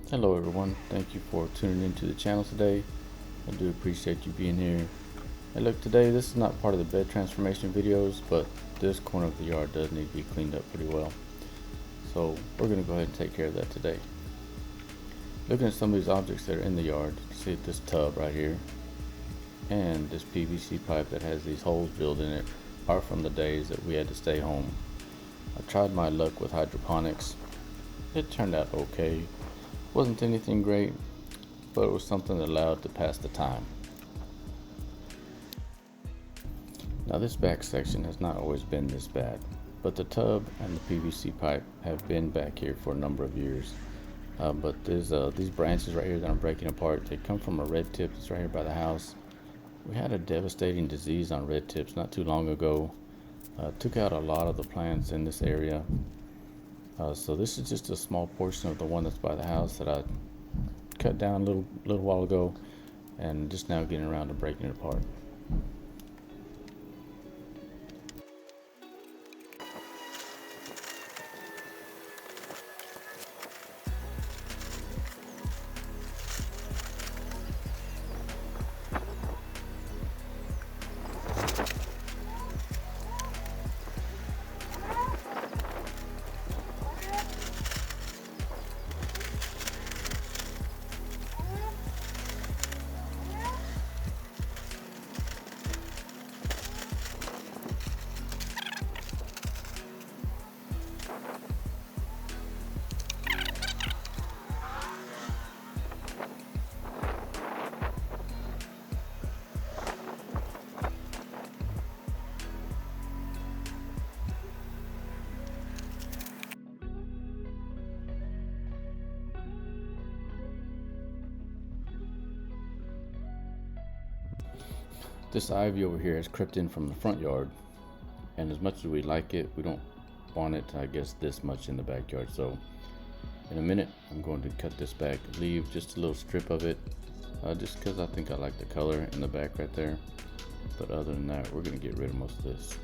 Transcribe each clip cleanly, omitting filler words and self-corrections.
Hello everyone, thank you for tuning into the channel today. I do appreciate you being here. Hey look, today this is not part of the bed transformation videos, but this corner of the yard does need to be cleaned up pretty well. So we're going to go ahead and take care of that today. Looking at some of these objects that are in the yard, see this tub right here and this PVC pipe that has these holes drilled in it are from the days that we had to stay home. I tried my luck with hydroponics. It turned out okay. Wasn't anything great, but it was something that allowed to pass the time. Now this back section has not always been this bad, but the tub and the PVC pipe have been back here for a number of years. But there's these branches right here that I'm breaking apart. They come from a red tip that's right here by the house. We had a devastating disease on red tips not too long ago. Took out a lot of the plants in this area. So this is just a small portion of the one that's by the house that I cut down a little while ago, and just now getting around to breaking it apart. This ivy over here has crept in from the front yard, and as much as we like it, we don't want it, I guess, this much in the backyard. So in a minute I'm going to cut this back, leave just a little strip of it, just because I think I like the color in the back right there. But other than that, we're going to get rid of most of this.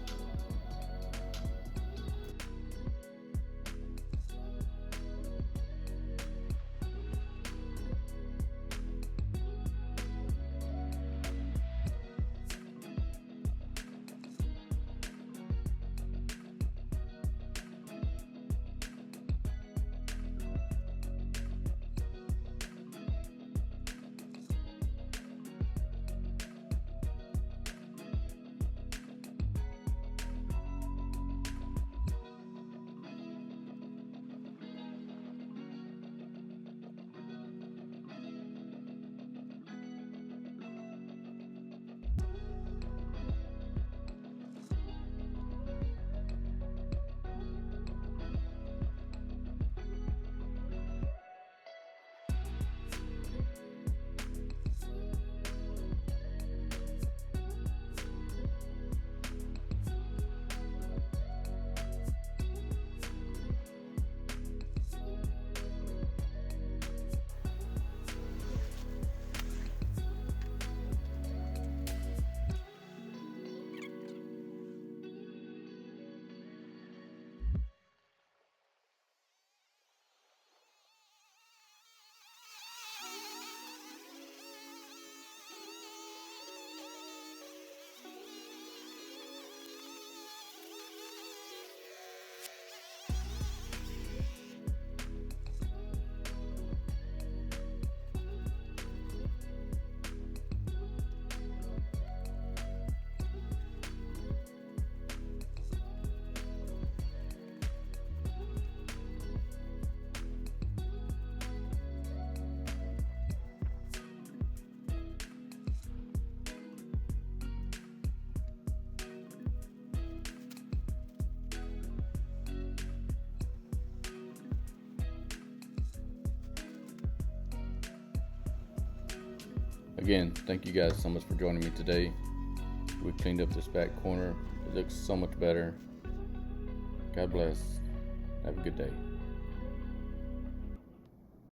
Again, thank you guys so much for joining me today. We cleaned up this back corner. It looks so much better. God bless. Have a good day.